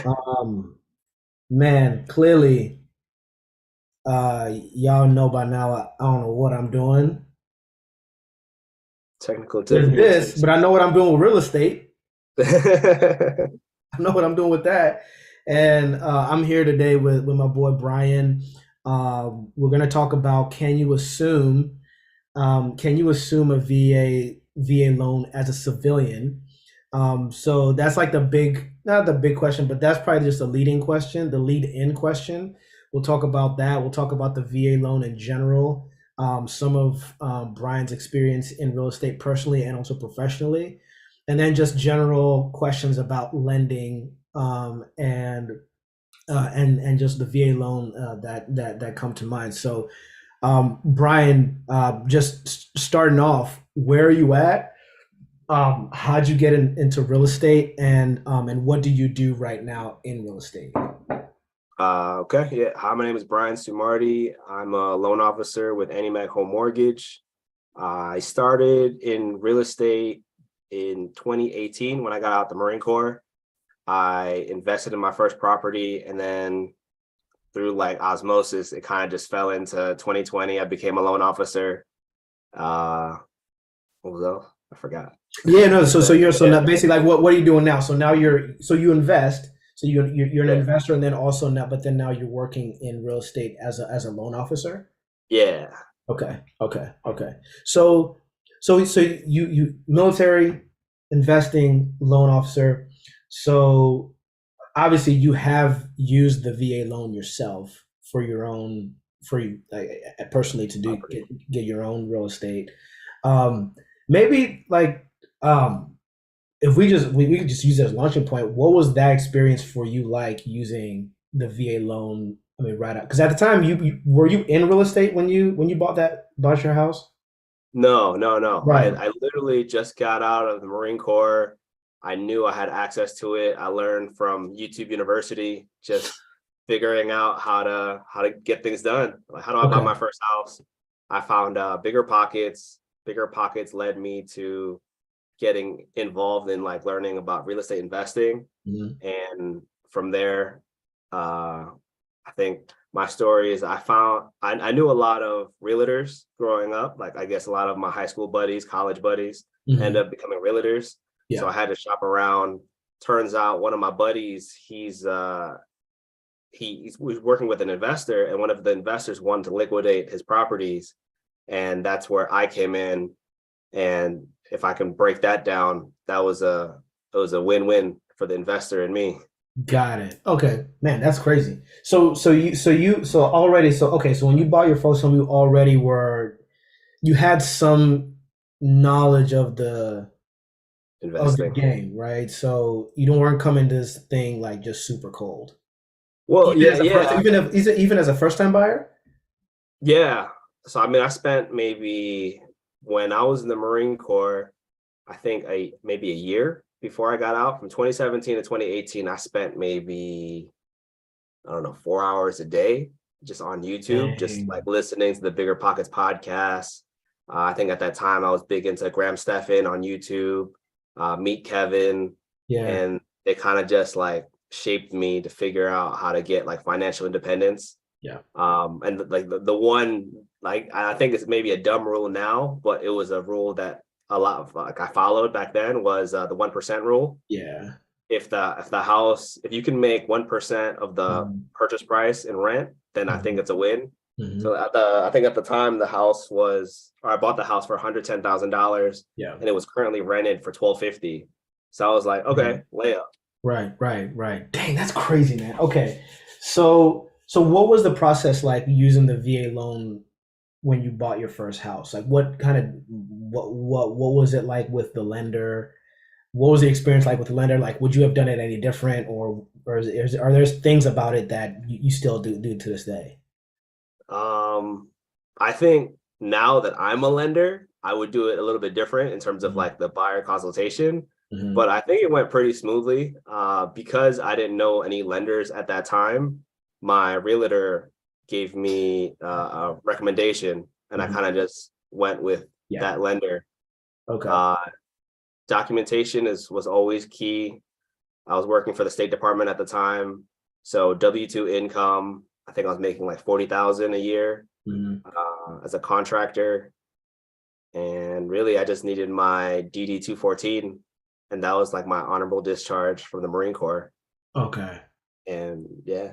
Um, Man, clearly, y'all know by now I don't know what I'm doing. Technical There's this, difficulties. but I know what I'm doing with real estate. I know what I'm doing with that. And I'm here today with my boy Bryan. We're gonna talk about can you assume a VA loan as a civilian? So that's like the big, not the big question, but that's probably just a leading question, the lead in question. We'll talk about that. We'll talk about the VA loan in general, some of Bryan's experience in real estate personally and also professionally, and then just general questions about lending and just the VA loan that come to mind. So Bryan, just starting off, where are you at? How'd you get into real estate, and what do you do right now in real estate? Okay, yeah. Hi, my name is Bryan Sumardi. I'm a loan officer with AnnieMac Home Mortgage. I started in real estate in 2018 when I got out the Marine Corps. I invested in my first property, and then through like osmosis, it kind of just fell into 2020. I became a loan officer. Uh, what was else? I forgot. Yeah, no. So you're so Yeah, now basically like what are you doing now? So now you invest. So you're an yeah, investor, and then also now, but then now you're working in real estate as a loan officer. yeah. Okay. So you military investing loan officer. So obviously you have used the VA loan yourself for your own for you personally to do Property. get your own real estate. Um, Maybe like um, if we could just use it as a launching point. What was that experience for you like using the VA loan? I mean, right out because at the time you were you in real estate when you bought your house? No, no, no. I Right. I literally just got out of the Marine Corps. I knew I had access to it. I learned from YouTube University, just figuring out how to get things done. Like how do I buy Okay. my first house? I found bigger pockets. Bigger pockets led me to getting involved in like learning about real estate investing. Mhm. And from there, uh, I think my story is I knew a lot of realtors growing up. Like I guess a lot of my high school buddies, college buddies ended Mhm. up becoming realtors. So Yeah. I had to shop around. Turns out one of my buddies, he was working with an investor, and one of the investors wanted to liquidate his properties, and that's where I came in. And if I can break that down, that was a win-win for the investor and me. Got it. Okay, man, that's crazy. So already so okay. So when you bought your first home, you already were you had some knowledge of the Investing. game, right? So you don't weren't coming to this thing like just super cold. Well, Even yeah, as a first, yeah, even as a first time buyer. yeah. So I mean, I spent maybe when I was in the Marine Corps, I think maybe a year before I got out from 2017 to 2018. I spent maybe, I don't know, 4 hours a day just on YouTube, just like Dang. listening to the Bigger Pockets podcast. I think at that time I was big into Graham Stephan on YouTube, Meet Kevin, Yeah. and they kind of just like shaped me to figure out how to get like financial independence. Yeah. And like the one, like I think it's maybe a dumb rule now, but it was a rule that a lot of like I followed back then was the 1% rule. Yeah. If you can make 1% of the Mhm. purchase price in rent, then I think Mhm. it's a win. So Mhm. I think at the time the house was, or I bought the house for $110,000, Yeah. and it was currently rented for 1250. So I was like, Mhm. okay, layup. Right. Dang, that's crazy, man. Okay. So what was the process like using the VA loan when you bought your first house? Like what was it like with the lender? What was the experience like with the lender? Like would you have done it any different are there things about it that you still do to this day? Um, I think now that I'm a lender, I would do it a little bit different in terms of Mhm. like the buyer consultation. Mhm. But I think it went pretty smoothly because I didn't know any lenders at that time. My realtor gave me a recommendation, and I Mhm. kind of just went with Yeah. that lender. Okay. Uh, Documentation is was always key. I was working for the State Department at the time. So W-2 income, I think I was making like 40,000 a year as a contractor. And really, I just needed my DD 214, and that was like my honorable discharge from the Marine Corps. Okay. And yeah.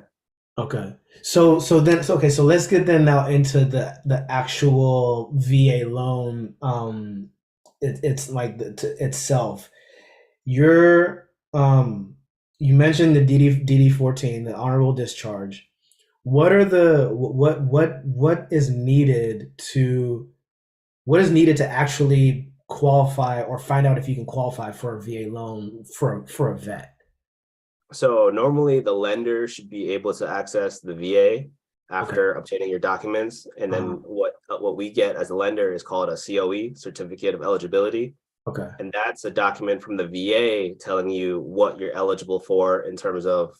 Okay. So let's get then now into the actual VA loan. It's like itself. You're you mentioned the DD 14, the honorable discharge. What are the what is needed to actually qualify or find out if you can qualify for a VA loan for a vet? So normally the lender should be able to access the VA Okay. after obtaining your documents. And Uh-huh. then what we get as a lender is called a COE, Certificate of Eligibility. Okay. And that's a document from the VA telling you what you're eligible for in terms of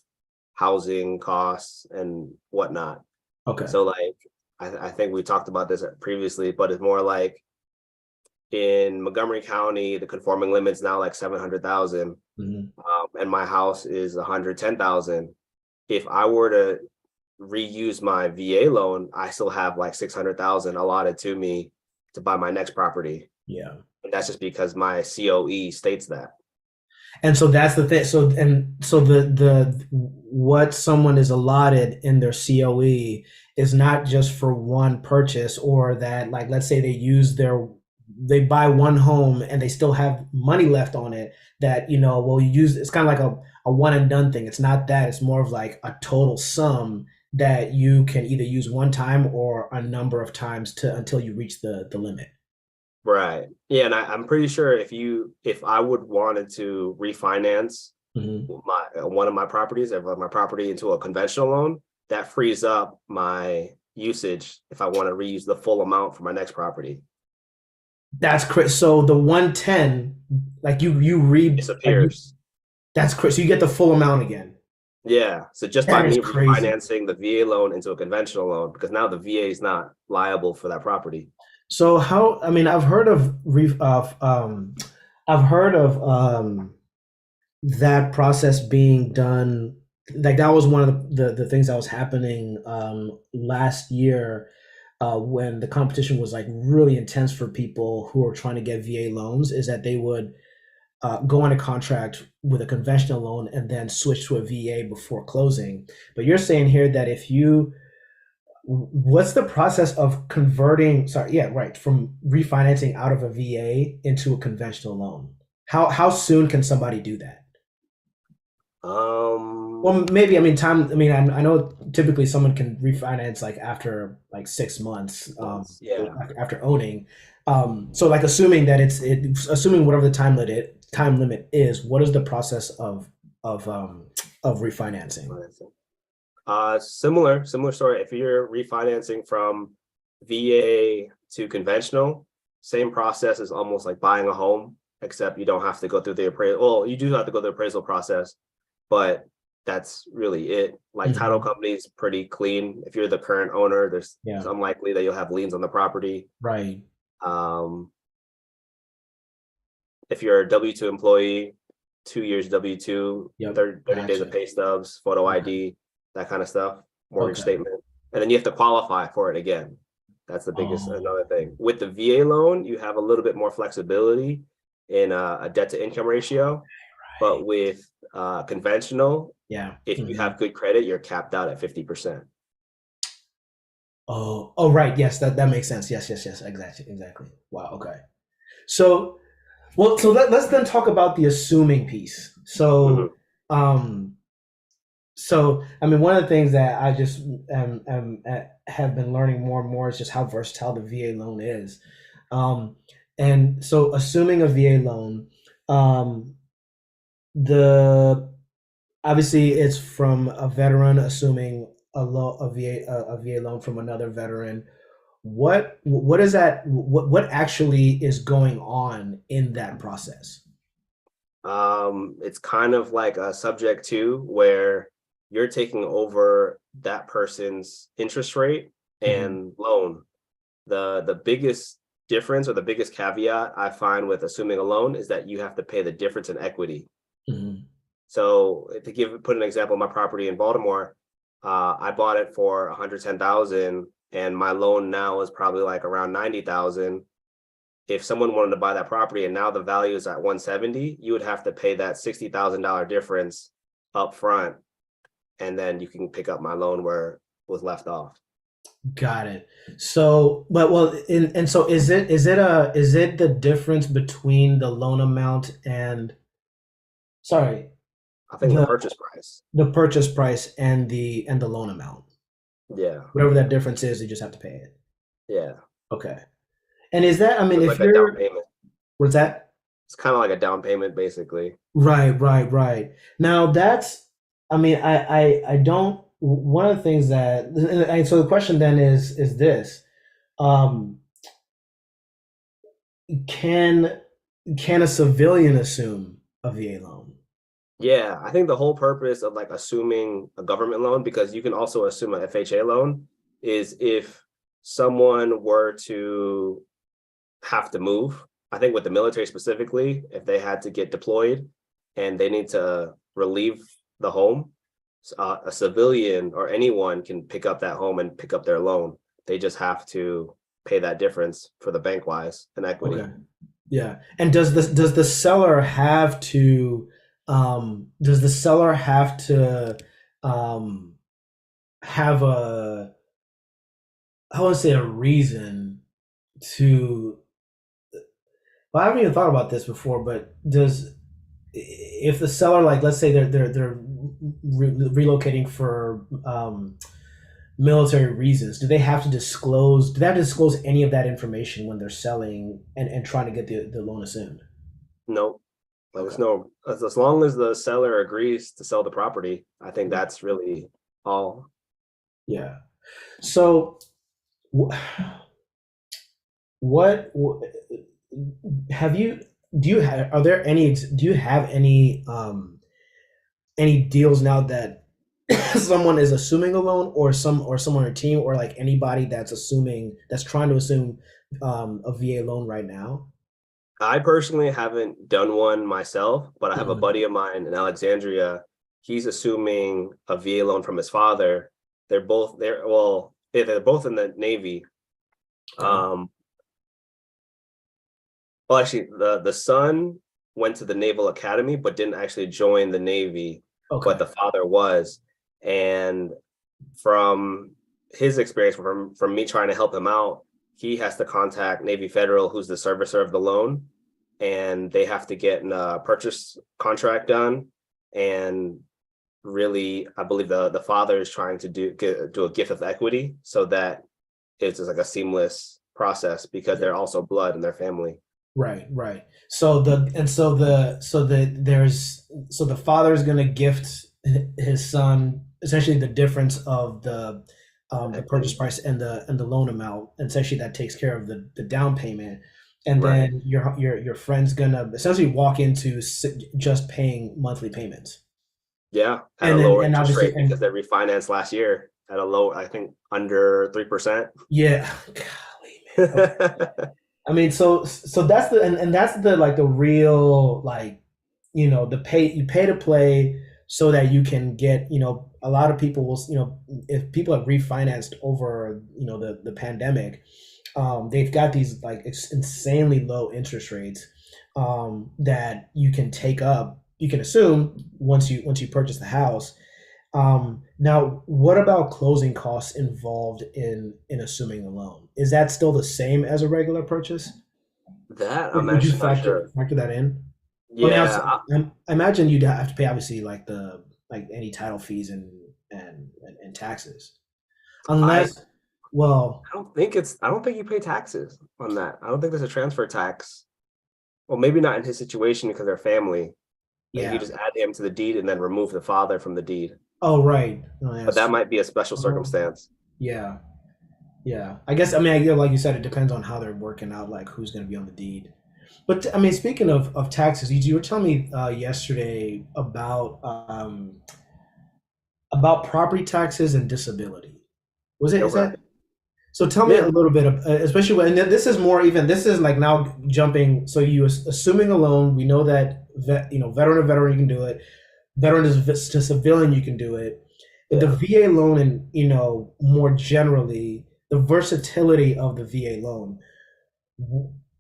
housing costs and whatnot. Okay. So like, I think we talked about this previously, but it's more like in Montgomery County, the conforming limit's now like 700,000, Hmm. and my house is 110,000. If I were to reuse my VA loan, I still have like 600,000 allotted to me to buy my next property. Yeah. And that's just because my COE states that. And so that's the thing. So the what someone is allotted in their COE is not just for one purchase, or that, like, let's say they buy one home and they still have money left on it, that, well, you use, it's kind of like a one and done thing. It's not that. It's more of like a total sum that you can either use one time or a number of times until you reach the limit. Right. Yeah, and I'm pretty sure if I would wanted to refinance Hmm. one of my properties, if my property into a conventional loan, that frees up my usage if I want to reuse the full amount for my next property. That's crazy. So the 110, like you read, like Disappears. that's crazy. So you get the full amount again. Yeah. So just by That is me crazy. refinancing the VA loan into a conventional loan, because now the VA is not liable for that property. So how? I mean, I've heard of that process being done. Like that was one of the things that was happening last year when the competition was like really intense for people who are trying to get VA loans. Is that they would go on a contract with a conventional loan and then switch to a VA before closing. But you're saying here that if you, what's the process of converting? Sorry, yeah, right, from refinancing out of a VA into a conventional loan? How soon can somebody do that? Um, Well, maybe, I mean, time. I mean, I know typically someone can refinance like after like 6 months, Months. Yeah. after owning. So like assuming whatever the time limit is, what is the process of um of refinancing? Similar story. If you're refinancing from VA to conventional, same process is almost like buying a home, except you don't have to go through the appraisal. Well, you do have to go through the appraisal process, but that's really it. Like title Hmm. companies, pretty clean. If you're the current owner, it's Yeah. unlikely that you'll have liens on the property. Right. Um, if you're a W-2 employee, 2 years W-2, Yep. 30 days of Gotcha. pay stubs, photo Okay. ID, that kind of stuff, mortgage Okay. statement. And then you have to qualify for it again. That's the biggest, Oh, another thing. With the VA loan, you have a little bit more flexibility in a debt to income ratio. But with conventional, yeah. if you Hmm. have good credit, you're capped out at 50%. Oh, right. Yes, that makes sense. Yes. Exactly. Wow. Okay. So, well, let's then talk about the assuming piece. Mhm. Um, I mean, one of the things that I just have been learning more and more is just how versatile the VA loan is. Um, and so, assuming a VA loan, um, the obviously it's from a veteran assuming a VA loan from another veteran. What is that? What actually is going on in that process? It's kind of like a subject to where you're taking over that person's interest rate Hmm. and loan. The biggest difference or the biggest caveat I find with assuming a loan is that you have to pay the difference in equity. Hmm. So to put an example, my property in Baltimore, I bought it for 110,000, and my loan now is probably like around 90,000. If someone wanted to buy that property and now the value is at 170, you would have to pay that $60,000 difference up front, and then you can pick up my loan where it was left off. Got it. So, but well, and so is it the difference between the loan amount and sorry, I think the the purchase price. the purchase price and the loan amount? Yeah, Whatever that difference is, you just have to pay it. yeah. Okay. And is that, I mean, It's if like a down you're, payment. what's that? It's kind of like a down payment, basically. Right. Now that's, I mean, I don't, one of the things that, and so the question then is this, um, can, can a civilian assume a VA loan? Yeah, I think the whole purpose of like assuming a government loan, because you can also assume a FHA loan, is if someone were to have to move. I think with the military specifically, if they had to get deployed and they need to relieve the home, a civilian or anyone can pick up that home and pick up their loan. They just have to pay that difference for the bank wise and equity. Okay. Yeah. And does the seller have to does the seller have to um have a, I want to say, a reason to, well, I haven't even thought about this before, but does, if the seller, like, let's say they're relocating for military reasons, do they have to disclose, do they have to disclose any of that information when they're selling and trying to get the loan assumed? Nope. Okay. There's no, as long as the seller agrees to sell the property, I think that's really all. Yeah. So what have you, do you have, are there any, do you have any deals now that someone is assuming a loan, or someone on your team, or like anybody that's assuming, that's trying to assume a VA loan right now? I personally haven't done one myself, but I have a Mhm. buddy of mine in Alexandria. He's assuming a VA loan from his father. They're both in the Navy. Okay. Um, well, actually, the son went to the Naval Academy, but didn't actually join the Navy, but Okay. the father was. And from his experience, from me trying to help him out, he has to contact Navy Federal, who's the servicer of the loan, and they have to get a purchase contract done. And really, I believe the father is trying to do a gift of equity so that it's just like a seamless process, because they're also blood in their family. Right. So the father is going to gift his son essentially the difference of the purchase Equity. price and the loan amount. And essentially that takes care of the down payment. And Right. then your friend's gonna essentially walk into just paying monthly payments. Yeah, at a And then lower and interest obviously, rate because and they refinanced last year at a low, I think under 3%. yeah, golly, man. Okay. I mean, so that's and that's the, like, the real, like, the pay, you pay to play so that you can get, a lot of people will, if people have refinanced over, the pandemic, they've got these, like, insanely low interest rates, that you can take up, you can assume once you purchase the house. Now, what about closing costs involved in assuming the loan? Is that still the same as a regular purchase? That I'm Would you actually not factor sure. factor that in? I mean, Yeah, I imagine you'd have to pay, obviously, like, any title fees and taxes, I unless, well, I don't think you pay taxes on that. I don't think there's a transfer tax. Well, maybe not in his situation because they're family. Like you yeah. just add him to the deed and then remove the father from the deed. Oh, right. Oh, yeah, But that's that true. might be a special Oh, circumstance. yeah, yeah. I guess, I mean, like you said, it depends on how they're working out, like who's going to be on the deed. But I mean, speaking of taxes, you were telling me yesterday about property taxes and disability. Was it? Is Okay. that? So tell me a Yeah. little bit of, especially when, and this is more, even this is like now jumping. So you assuming a loan, we know that veteran to veteran you can do it. veteran to civilian, you can do it. But the Yeah. VA loan, and more generally, the versatility of the VA loan.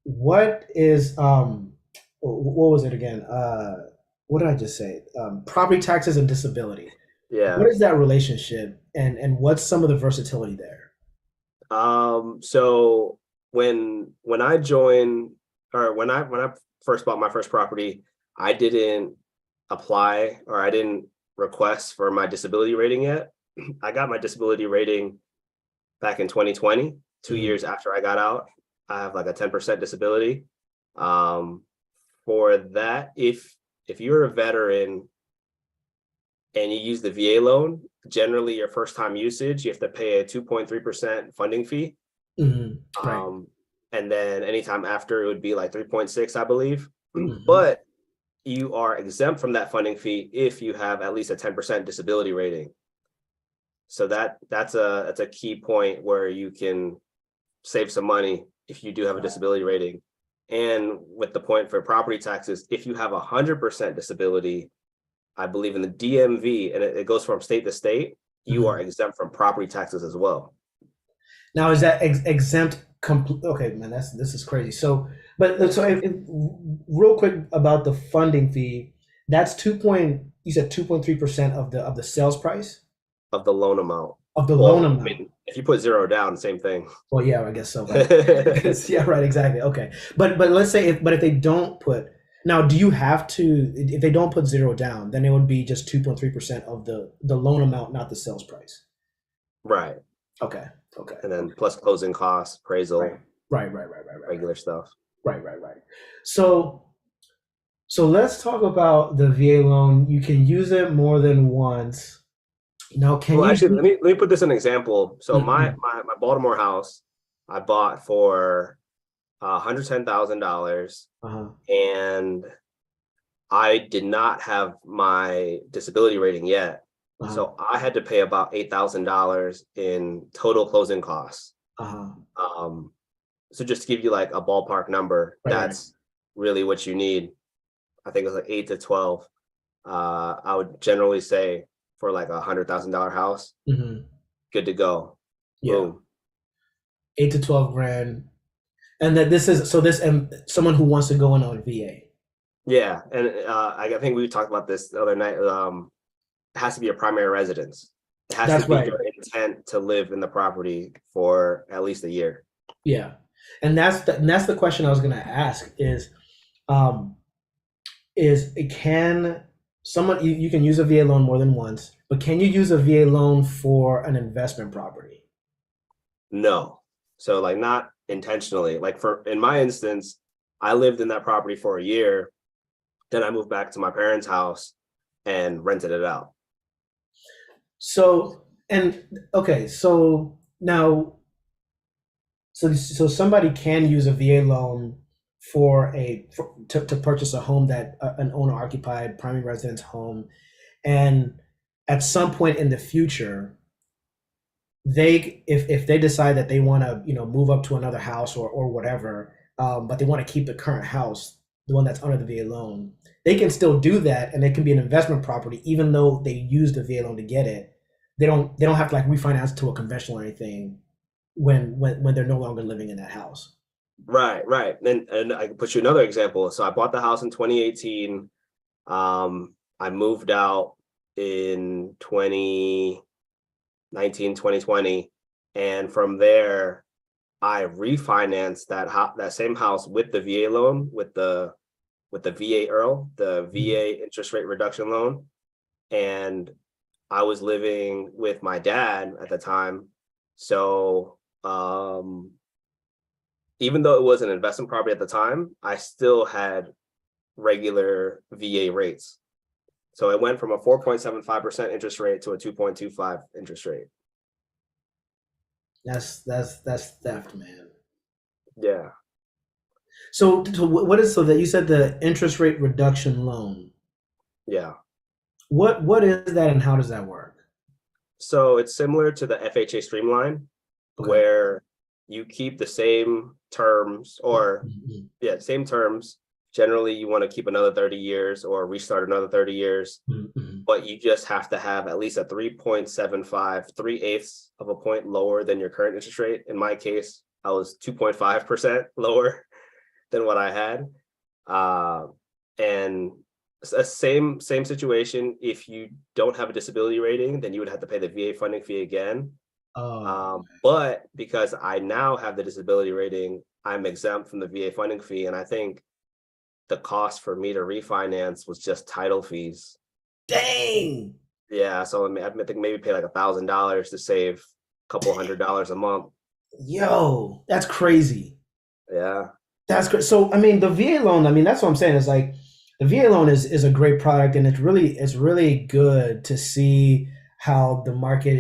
What is what was it again? What did I just say? Property taxes and disability. Yeah. What is that relationship, and what's some of the versatility there? So when I joined, or when I first bought my first property, I didn't apply, or I didn't request for my disability rating yet. I got my disability rating back in 2020, two Mhm. years after I got out. I have like a 10% disability. Um, for that, if you're a veteran and you use the VA loan, generally your first time usage, you have to pay a 2.3% funding fee. Right. Um, and then anytime after it would be like 3.6, I believe. Hmm. But you are exempt from that funding fee if you have at least a 10% disability rating. So that's a key point where you can save some money if you do have a disability rating. And with the point for property taxes, if you have 100% disability, I believe in the DMV, and it goes from state to state, you are Hmm. exempt from property taxes as well. Now, is that exempt? Okay, man, this is crazy. So, but so real quick about the funding fee, that's you said 2.3% of the sales price Of the loan amount. of the loan Well, I amount. mean, if you put zero down, same thing. Well, yeah, I guess so, right? Yeah, right, exactly. Okay, but let's say if they don't put now, do you have to if they don't put zero down, then it would be just 2.3% of the loan amount, not the sales price. Right. Okay, okay, And then okay. plus closing costs, Right, appraisal, right, regular stuff. right. So let's talk about the VA loan. You can use it more than once. Now, can Well, you actually, do? let me put this in an example. So my Mhm. my my Baltimore house, I bought for $110,000, Uh-huh. and I did not have my disability rating yet. Uh-huh. So I had to pay about $8,000 in total closing costs. Uh-huh. Um, so just to give you like a ballpark number, Right. that's really what you need. I think it was like 8 to 12. I would generally say for like $100,000 house, Hmm. good to go. Yeah. Boom. 8 to 12 grand. And that this is so this and someone who wants to go in on VA. Yeah, and I think we talked about this the other night. It has to be a primary residence. It has to That's be right. your intent to live in the property for at least a year. Yeah. And that's the question I was gonna ask um can someone you can use a VA loan more than once, but can you use a VA loan for an investment property? No. So like not intentionally. Like for in my instance, I lived in that property for a year, then I moved back to my parents' house and rented it out. So and okay, so now so somebody can use a VA loan to purchase a home that an owner occupied primary residence home, and at some point in the future they if they decide that they want to move up to another house or whatever, but they want to keep the current house, the one that's under the VA loan, they can still do that, and it can be an investment property even though they used the VA loan to get it. They don't have to like refinance to a conventional or anything when they're no longer living in that house. Right, right. And I can put you another example. So I bought the house in 2018. I moved out in 2019, 2020. And from there, I refinanced that same house with the VA loan, with the VA Earl, the Mhm. VA interest rate reduction loan. And I was living with my dad at the time. So even though it was an investment property at the time, I still had regular VA rates. So it went from a 4.75% interest rate to a 2.25 interest rate. That's theft, man. Yeah. So what is so that you said the interest rate reduction loan? Yeah. What is that, and how does that work? So it's similar to the FHA Streamline, Okay. where you keep the same terms, or Mhm. yeah, same terms, Generally, you want to keep another 30 years or restart another 30 years, Mhm. but you just have to have at least a 3.75, 3/8 of a point lower than your current interest rate. In my case, I was 2.5% lower than what I had. Uh, and a same situation. If you don't have a disability rating, then you would have to pay the VA funding fee again. Oh, But because I now have the disability rating, I'm exempt from the VA funding fee. And I think the cost for me to refinance was just title fees. dang. Yeah, so I think maybe pay like $1,000 to save a couple $100 a month. Yo, that's crazy. Yeah, That's great. So, I mean, the VA loan, I mean, that's what I'm saying. Is like the VA loan is a great product, and it's really good to see how the market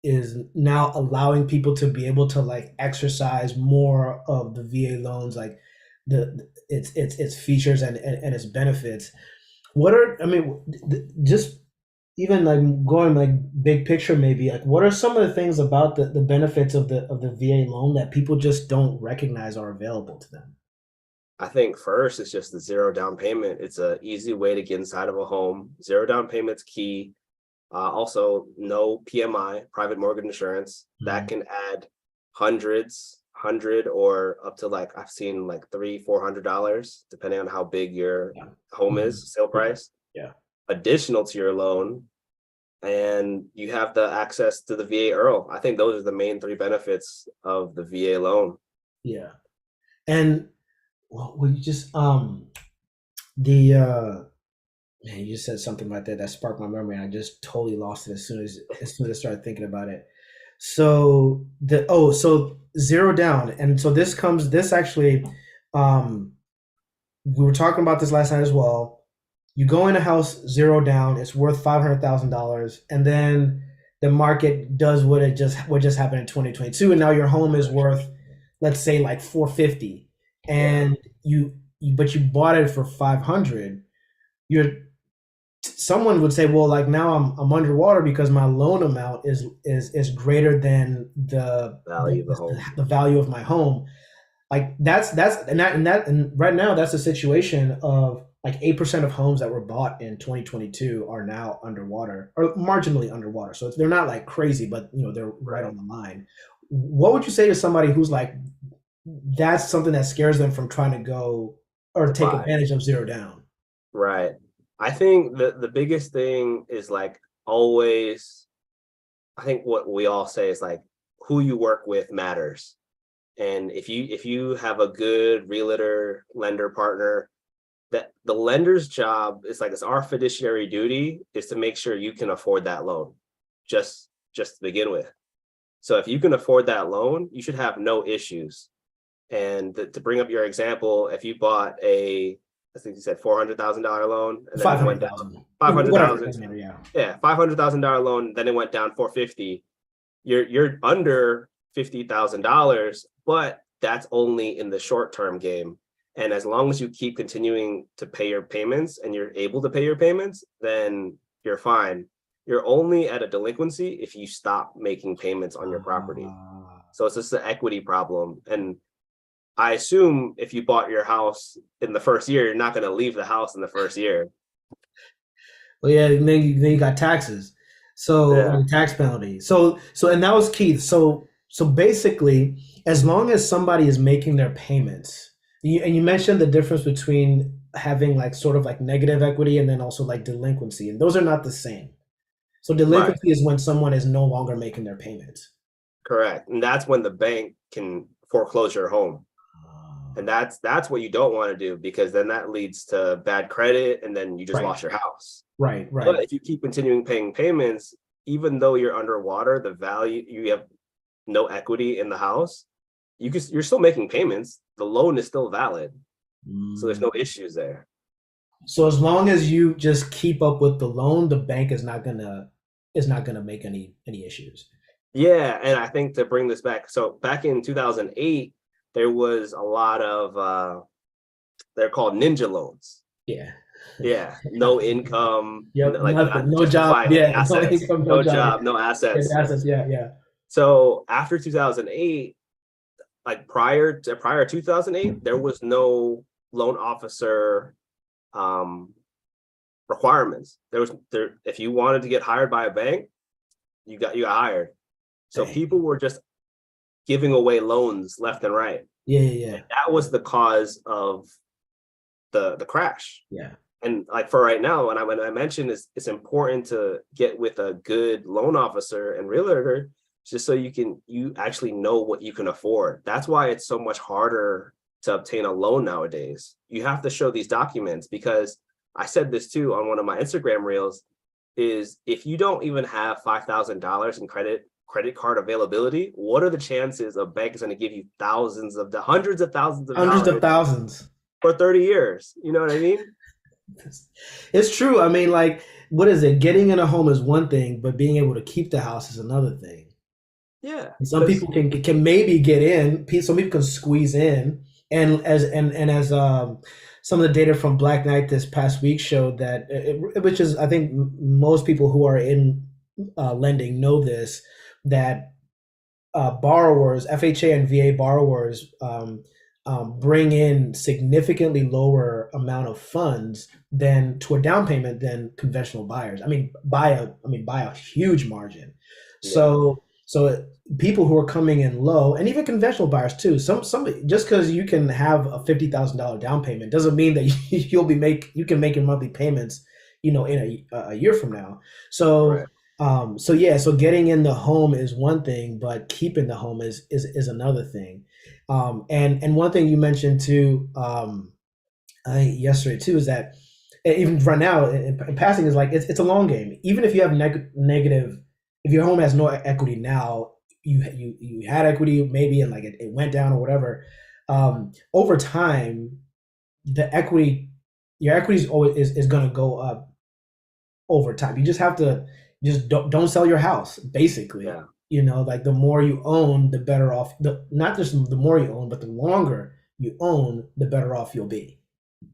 is now allowing people to be able to like exercise more of the VA loans, like its features and its benefits. What are I mean, just even like going like big picture, maybe like what are some of the things about the benefits of the VA loan that people just don't recognize are available to them? I think first it's just the zero down payment. It's a easy way to get inside of a home. Zero down payment's key. Also, no PMI, private mortgage insurance. That Mhm. can add hundred or up to like I've seen like $300-400, depending on how big your Yeah. home Mhm. is, sale Yeah. price, Yeah. additional to your loan, and you have the access to the VA IRL. I think those are the main three benefits of the VA loan. Yeah. And well, you just the man, you just said something like that that sparked my memory, and I just totally lost it as soon as I started thinking about it. So zero down, and so this actually, um, we were talking about this last night as well. You go in a house zero down, it's worth $500,000, and then the market does what just happened in 2022, and now your home is worth, let's say, like 450, Yeah, and but you bought it for 500. You're Someone would say, well, like now I'm underwater because my loan amount is greater than value of the home. the value of my home. Like and right now that's a situation of like 8% of homes that were bought in 2022 are now underwater or marginally underwater. So they're not like crazy, but they're right Right. on the line. What would you say to somebody who's like that's something that scares them from trying to go or To take buy. advantage of zero down? Right. I think the biggest thing is like always, I think what we all say is like who you work with matters. And if you have a good realtor lender partner, that the lender's job is like it's our fiduciary duty is to make sure you can afford that loan just to begin with. So if you can afford that loan, you should have no issues. And to bring up your example, if you bought I think you said $400,000 loan, and then it went down 500,000, five hundred whatever, it thousand, doesn't matter. Yeah. yeah, $500,000 loan, then it went down 450. You're under $50,000, but that's only in the short term game. And as long as you keep continuing to pay your payments and you're able to pay your payments, then you're fine. You're only at a delinquency if you stop making payments on your property. Uh, So it's just an equity problem. And I assume if you bought your house in the first year, you're not going to leave the house in the first year. well, yeah, and then you got taxes, so Yeah. and tax penalty. And that was key. So basically, as long as somebody is making their payments, and you mentioned the difference between having like sort of like negative equity and then also like delinquency, and those are not the same. So Right. delinquency is when someone is no longer making their payments. Correct. And that's when the bank can foreclose your home. And that's what you don't want to do, because then that leads to bad credit and then you just Right, lost your house. right, But right. if you keep continuing paying payments, even though you're underwater, the value, you have no equity in the house, you're still making payments. The loan is still valid. So there's Mm. no issues there. So as long as you just keep up with the loan, the bank is not gonna make any issues. Yeah, and I think to bring this back, so back in 2008, there was a lot of they're called ninja loans. Yeah. Yeah, no income, Yep. like Nothing. not No job. justifying Yeah. No assets, income. No no job. job, no Yeah. assets. The assets. Yeah. Yeah. So after 2008, like prior to 2008, there was no loan officer requirements. If you wanted to get hired by a bank, you got hired. So Dang. people were just giving away loans left and right. Yeah. And that was the cause of the crash. Yeah. And like for right now, when I mentioned it's important to get with a good loan officer and realtor, just so you actually know what you can afford. That's why it's so much harder to obtain a loan nowadays. You have to show these documents, because I said this too on one of my Instagram reels, is if you don't even have $5,000 in credit card availability, what are the chances a bank is going to give you hundreds of thousands of Hundreds of dollars thousands. for 30 years? You know what I mean? It's true. I mean, like, what is it? Getting in a home is one thing, but being able to keep the house is another thing. Yeah, Some because people can maybe get in. Some people can squeeze in, and as some of the data from Black Knight this past week showed that, which is I think most people who are in lending know this, that borrowers, FHA and VA borrowers, bring in significantly lower amount of funds than to a down payment than conventional buyers. I mean, by a huge margin. yeah, So people who are coming in low, and even conventional buyers too. Some just because you can have a $50,000 down payment doesn't mean that you can make your monthly payments, in a year from now. So right. so getting in the home is one thing, but keeping the home is another thing. And one thing you mentioned too, I think yesterday too, is that even right now in passing is like it's a long game. Even if you have negative, if your home has no equity now, you had equity maybe, and like it went down or whatever. Over time, the equity, your equity is always is going to go up over time. You just have to just don't sell your house, basically. Yeah. Like the more you own, the better off. Not just the more you own, but the longer you own, the better off you'll be.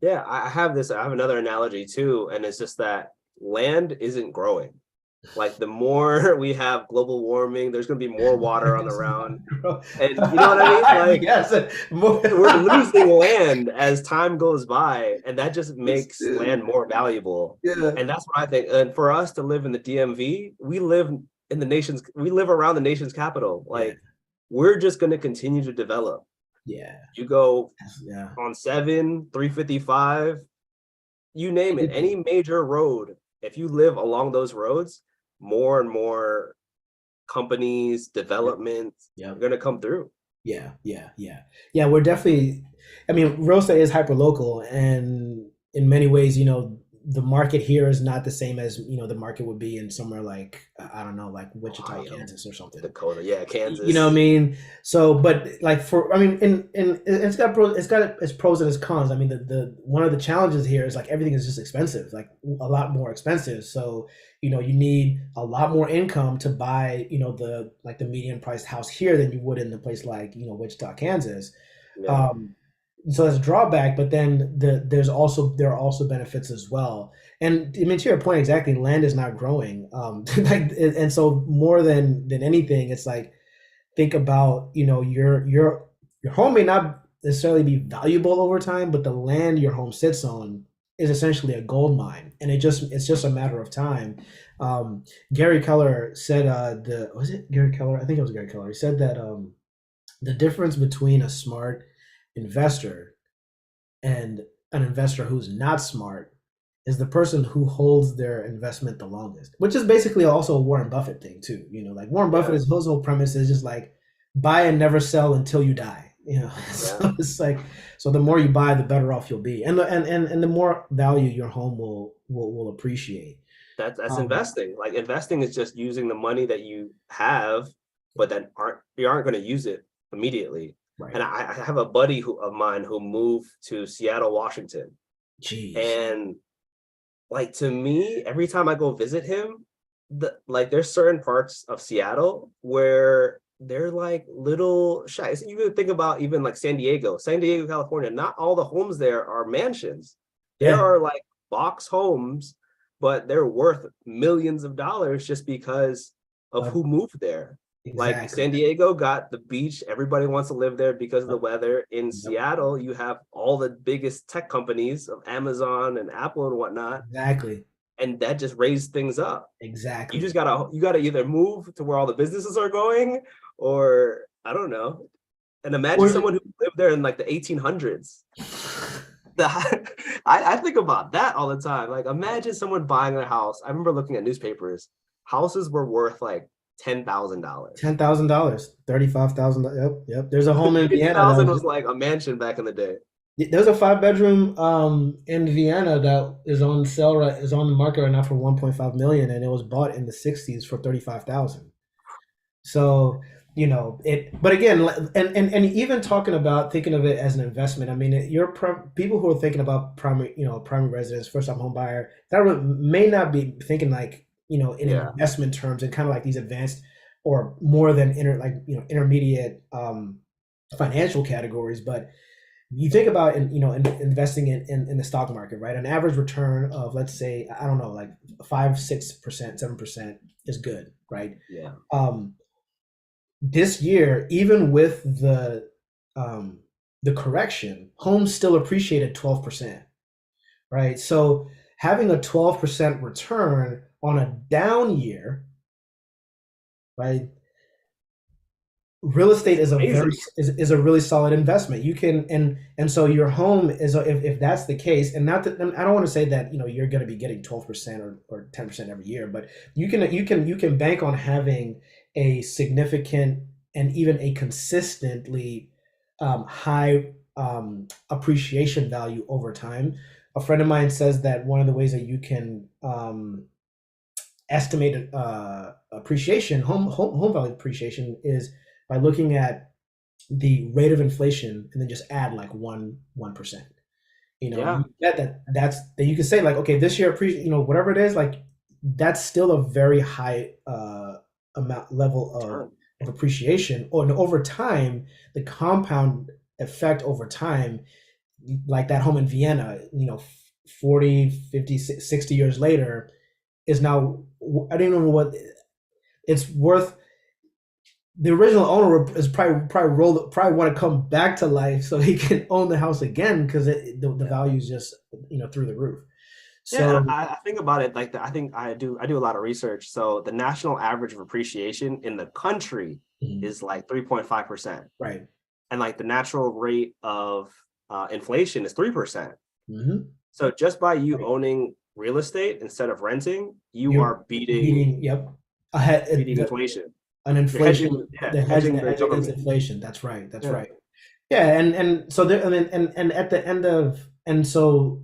Yeah, I have another analogy too, and it's just that land isn't growing. Like the more we have global warming, there's going to be more water on the ground. And you know what I mean? Like Yes, we're losing land as time goes by, and that just makes land more valuable. yeah, And that's what I think. And for us to live in the DMV, we live around the nation's capital. yeah, Like we're just going to continue to develop. yeah, You go yeah. on 355, you name it, any major road, if you live along those roads, more and more companies, Yep, developments are yep. going to come through. Yeah. We're definitely. I mean, real estate is hyper local, and in many ways, the market here is not the same as the market would be in somewhere like I don't know, like Wichita, Ohio, Kansas, or something. Dakota, yeah, You know what I Kansas. mean? So, but like I mean, in it's got its pros and its cons. I mean, the one of the challenges here is like everything is just expensive, like a lot more expensive. So, you need a lot more income to buy, the median priced house here than you would in a place like, Wichita, Kansas. Yeah, Um, so that's a drawback, but then there are also benefits as well. And I mean, to your point, exactly, land is not growing. Like, and so more than anything, it's like, think about, your home may not necessarily be valuable over time, but the land your home sits on is essentially a gold mine, and it's just a matter of time. Gary Keller said, the was it Gary Keller? I think it was Gary Keller. He said that the difference between a smart investor and an investor who's not smart is the person who holds their investment the longest, which is basically also a Warren Buffett thing too. Like Warren Buffett, yeah, his whole premise is just like buy and never sell until you die. yeah. So it's like, so the more you buy, the better off you'll be, and the more value your home will appreciate. That's Um, investing. Like investing is just using the money that you have, but then you aren't going to use it immediately. And right. I have a buddy of mine who moved to Seattle, Washington, Jeez. and like to me, every time I go visit him, there's certain parts of Seattle where they're like little shy. So you could think about even like San Diego, California. Not all the homes there are mansions. There Yeah. are like box homes, but they're worth millions of dollars just because of Uh, who moved there. Like Exactly. San Diego got the beach, everybody wants to live there because of the Yep. weather. In Yep. Seattle, you have all the biggest tech companies of Amazon and Apple and whatnot, Exactly. and that just raised things up. Exactly. You gotta either move to where all the businesses are going, or I don't know. And imagine Or someone who lived there in like the 1800s. The, I think about that all the time. Like, imagine someone buying a house. I remember looking at newspapers. Houses were worth like $10,000. $10,000, $35,000. Yep, yep. There's a home in Vienna that 50,000 was was like a mansion back in the day. there's a 5 bedroom in Vienna that is on sale right is on the market right now for 1.5 million, and it was bought in the 60s for 35,000. So, it, but again, and even talking about thinking of it as an investment, I mean, people who are thinking about primary residence, first time home buyer, may not be thinking like, in Yeah. investment terms and kind of like these advanced or more than intermediate financial categories. But you think about investing in the stock market, right? An average return of, let's say, I don't know, like 5, 6%, 7% is good, right? Yeah. Um, this year, even with um, the correction, homes still appreciated 12%, right? So having a 12% return on a down year, right? Real estate is Amazing. is a really solid investment. You can and so your home is if that's the case, and not that I don't want to say that you're going to be getting 12% or 10% every year, but you can bank on having a significant and even a consistently high appreciation value over time. A friend of mine says that one of the ways that you can estimate appreciation, home value appreciation, is by looking at the rate of inflation and then just add like 1%. Yeah. You bet that you can say like, okay, this year whatever it is, like that's still a very high amount level Turn. of appreciation. Or, and over time, the compound effect over time, like that home in Vienna, 40, 50, 60 years later, is now, I don't know what it's worth. The original owner is probably want to come back to life so he can own the house again, because the Yeah. value is just through the roof. Yeah, So I think about it like that. I think I do a lot of research. So the national average of appreciation in the country mhm, is like 3.5%. right. And like the natural rate of inflation is 3%. Hmm. So just by you Right. owning real estate instead of renting, you You're are beating beating, yep, ahead beating inflation. an You're inflation, hedging, yeah, hedging the the hedge against government. inflation. That's right. That's Yeah. right. Yeah, and so there, I mean, and at the end of, and so,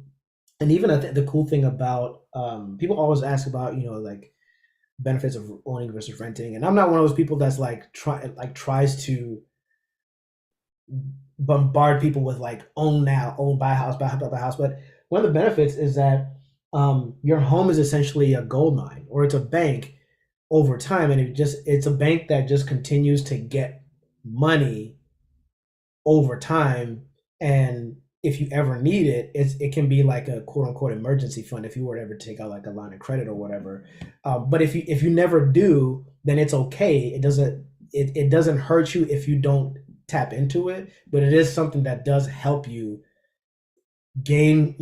and even the cool thing about people always ask about like benefits of owning versus renting, and I'm not one of those people that's like tries to bombard people with like own now, own, buy a house, buy a house. But one of the benefits is that your home is essentially a gold mine, or it's a bank over time, and it's a bank that just continues to get money over time. And if you ever need it, it can be like a quote unquote emergency fund if you were to ever take out like a line of credit or whatever. But if you never do, then it's okay. It doesn't hurt you if you don't tap into it, but it is something that does help you gain,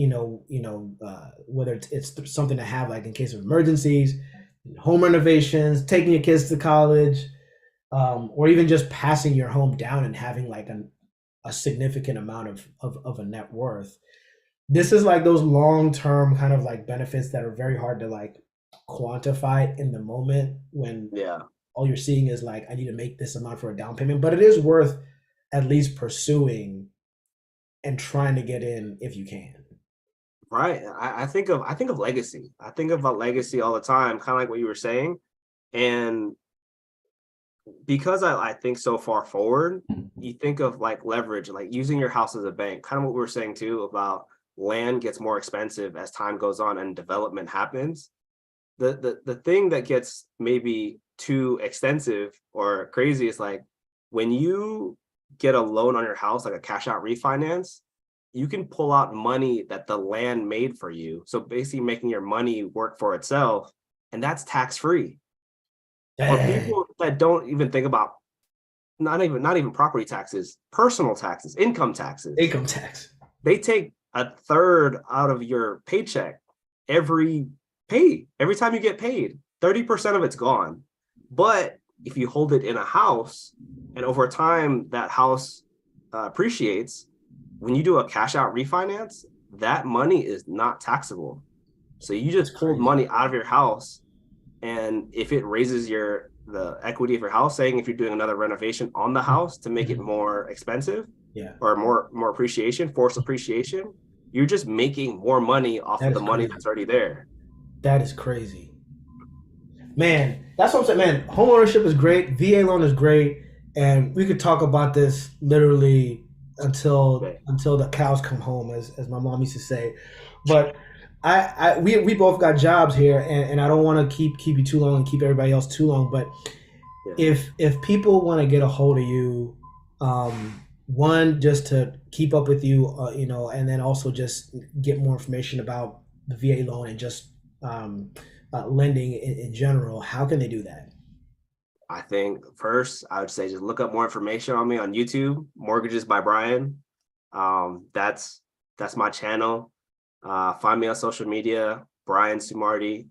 whether it's something to have like in case of emergencies, home renovations, taking your kids to college, or even just passing your home down and having like a significant amount of a net worth. This is like those long term kind of like benefits that are very hard to like quantify in the moment, when Yeah. all you're seeing is like, I need to make this amount for a down payment, but it is worth at least pursuing and trying to get in if you can. Right. I think of legacy. I think about legacy all the time, kind of like what you were saying. And because I think so far forward, you think of like leverage, like using your house as a bank, kind of what we were saying too about land gets more expensive as time goes on and development happens. The thing that gets maybe too extensive or crazy is like when you get a loan on your house, like a cash out refinance, you can pull out money that the land made for you. So basically making your money work for itself, and that's tax free. For Dang. people that don't even think about not even property taxes, personal taxes, income taxes. Income tax. They take a third out of your paycheck every every time you get paid. 30% of it's gone. But if you hold it in a house and over time that house appreciates, when you do a cash out refinance, that money is not taxable. So you That's just pulled crazy. money out of your house, and if it raises the equity of your house, saying if you're doing another renovation on the house to make it Mhm. more expensive Yeah, or more appreciation, forced appreciation, you're just making more money off that of is the money crazy. that's already there. That is crazy. Man, that's what I'm saying. Man, home ownership is great. VA loan is great, and we could talk about this literally Okay. until the cows come home, as my mom used to say. But we both got jobs here, and I don't want to keep you too long and keep everybody else too long. But Yeah. if people want to get a hold of you, one just to keep up with you, and then also just get more information about the VA loan and just um, lending in general, how can they do that? I think first I would say just look up more information on me on YouTube, Mortgages by Bryan. That's my channel. Find me on social media, Bryan Sumardi.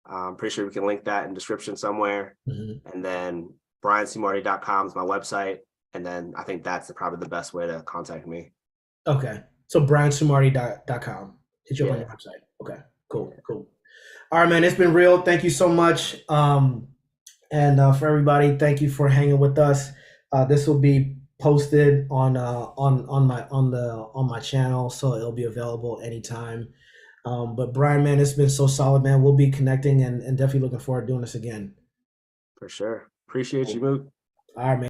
I'm pretty sure we can link that in description somewhere. Mhm. And then bryansumardi.com is my website. And then I think that's probably the best way to contact me. Okay, so briansumardi.com. Hit you up on your Yeah. website. Okay, cool, Yeah. cool. All right, man, it's been real. Thank you so much. And for everybody, thank you for hanging with us. This will be posted on my channel, so it'll be available anytime. But Brian, man, it's been so solid, man. We'll be connecting and definitely looking forward to doing this again. For sure. Appreciate you, Cool. Moot. All right, man.